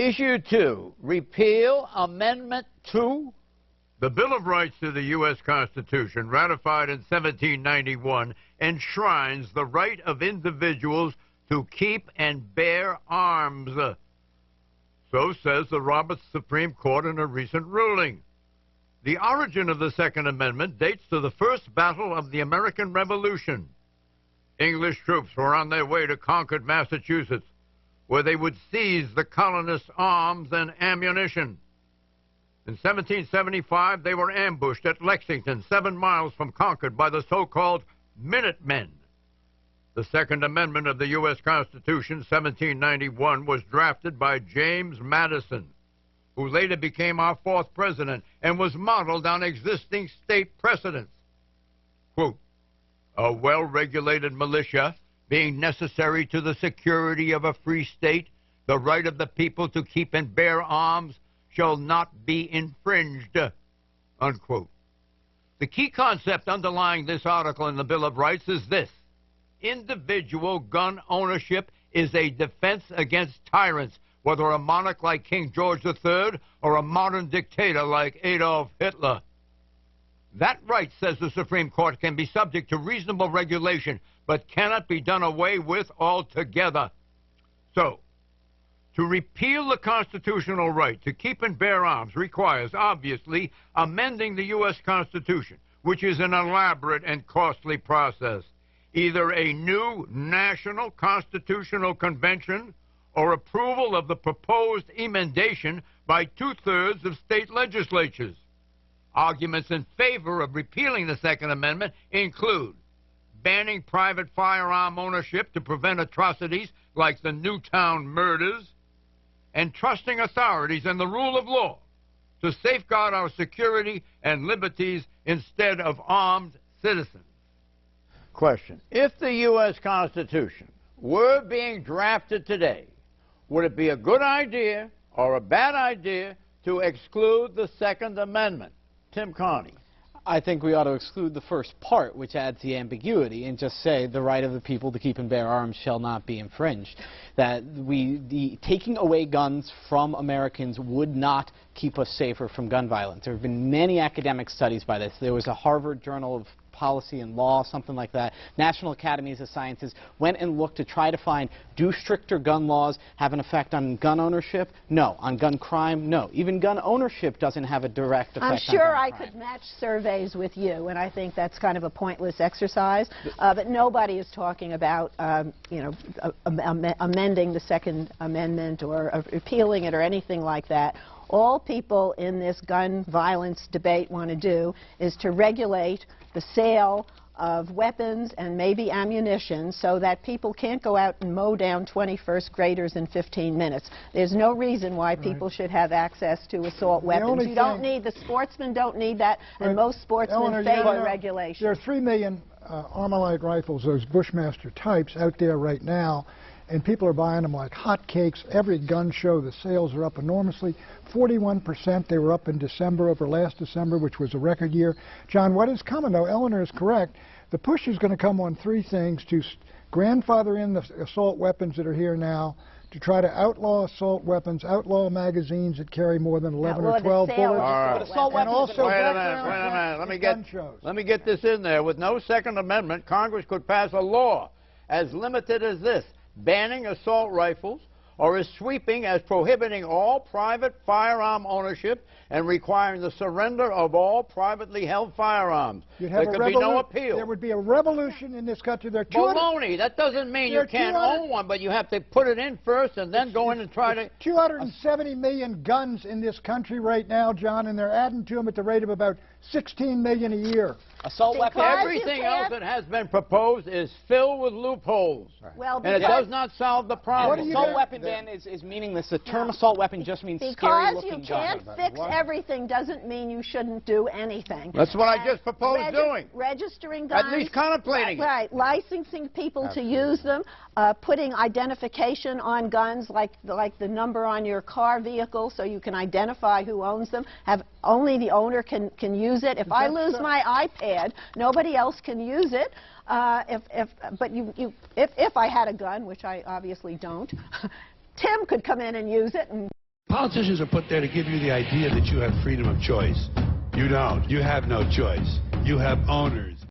Issue 2, repeal Amendment 2. The Bill of Rights to the U.S. Constitution, ratified in 1791, enshrines the right of individuals to keep and bear arms. So says the Roberts Supreme Court in a recent ruling. The origin of the Second Amendment dates to the first battle of the American Revolution. English troops were on their way to Concord, Massachusetts, where they would seize the colonists' arms and ammunition. In 1775, they were ambushed at Lexington, 7 miles from Concord, by the so-called Minutemen. The Second Amendment of the U.S. Constitution, 1791, was drafted by James Madison, who later became our 4th president and was modeled on existing state precedents. Quote, "A well-regulated militia being necessary to the security of a free state, the right of the people to keep and bear arms shall not be infringed," unquote. The key concept underlying this article in the Bill of Rights is this: individual gun ownership is a defense against tyrants, whether a monarch like King George III or a modern dictator like Adolf Hitler. That right, says the Supreme Court, can be subject to reasonable regulation, but cannot be done away with altogether. So, to repeal the constitutional right to keep and bear arms requires, obviously, amending the U.S. Constitution, which is an elaborate and costly process. Either a new national constitutional convention or approval of the proposed emendation by 2/3 of state legislatures. Arguments in favor of repealing the Second Amendment include banning private firearm ownership to prevent atrocities like the Newtown murders, and trusting authorities and the rule of law to safeguard our security and liberties instead of armed citizens. Question: if the U.S. Constitution were being drafted today, would it be a good idea or a bad idea to exclude the Second Amendment? Tim Carney. I think we ought to exclude the first part, which adds the ambiguity, and just say the right of the people to keep and bear arms shall not be infringed. That taking away guns from Americans would not keep us safer from gun violence. There have been many academic studies by this. There was a Harvard Journal of Policy and Law, something like that. National Academies of Sciences went and looked to try to find, do stricter gun laws have an effect on gun ownership? No. On gun crime? No. Even gun ownership doesn't have a direct effect on gun crime. I'm sure I could match surveys with you, and I think that's kind of a pointless exercise. But nobody is talking about, amending the Second Amendment or repealing it or anything like that. All people in this gun violence debate want to do is to regulate the sale of weapons and maybe ammunition so that people can't go out and mow down 21st graders in 15 minutes. There's no reason why people should have access to assault weapons. You don't need, the sportsmen don't need that, and most sportsmen favor regulation. There are 3 million Armalite rifles, those Bushmaster types, out there right now, and people are buying them like hotcakes. Every gun show, the sales are up enormously. 41% they were up in December over last December, which was a record year. John, what is coming, though, Eleanor is correct. The push is going to come on 3 things: to grandfather in the assault weapons that are here now, to try to outlaw assault weapons, outlaw magazines that carry more than 11 or 12 bullets. And also, wait a minute. Let me get this in there. With no Second Amendment, Congress could pass a law as limited as this: banning assault rifles, or as sweeping as prohibiting all private firearm ownership and requiring the surrender of all privately held firearms. There could be no appeal. There would be a revolution in this country. Baloney. That doesn't mean you can't own one, but you have to put it in first and then go in and try to... 270 million guns in this country right now, John, and they're adding to them at the rate of about 16 million a year. Assault weapons. Everything else that has been proposed is filled with loopholes, and it does not solve the problem. The assault weapon ban is meaningless. The term assault weapon just means scary-looking guns. Because you can't fix everything doesn't mean you shouldn't do anything. That's what I just proposed doing. Registering guns. At least contemplating it. Right. Licensing people to use them, putting identification on guns like the number on your car vehicle so you can identify who owns them. Have only the owner can use it. If I lose my iPad, nobody else can use it. If I had a gun, which I obviously don't, Tim could come in and use it and Politicians are put there to give you the idea that you have freedom of choice. You don't. You have no choice. You have owners.